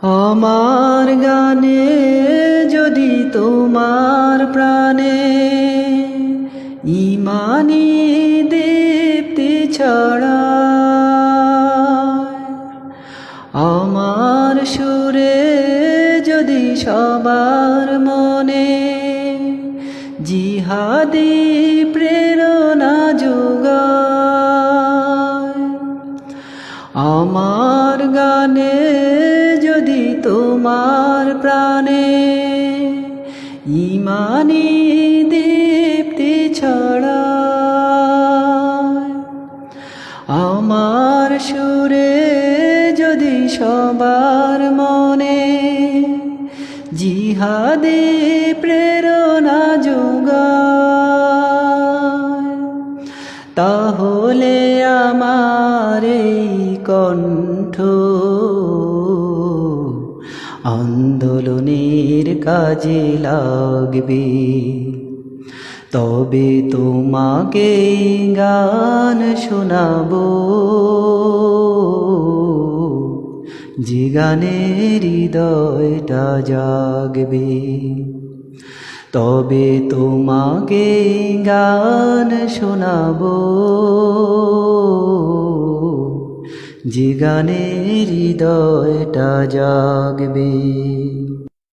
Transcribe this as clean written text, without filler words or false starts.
আমার গানে যদি তোমার প্রাণে ইমানি দীপ্তি ছড়ায়, আমার সুরে যদি সবার মনে জিহাদি প্রেরণা যোগায়, আমার গানে যদি তোমার প্রাণে ইমানি দীপ্তি ছড়ায়, আমার সুরে যদি সবার মনে জিহাদি প্রেরণা যোগায়, তাহলে আমার এই কণ্ঠ আন্দোলনের কাজে লাগবে। তবে তোমাকে গান শোনাবো, যে গানের হৃদয়টা জাগবে। তবে তোমাকে গান শোনাবো, যে গানের হৃদয়টা জাগবে।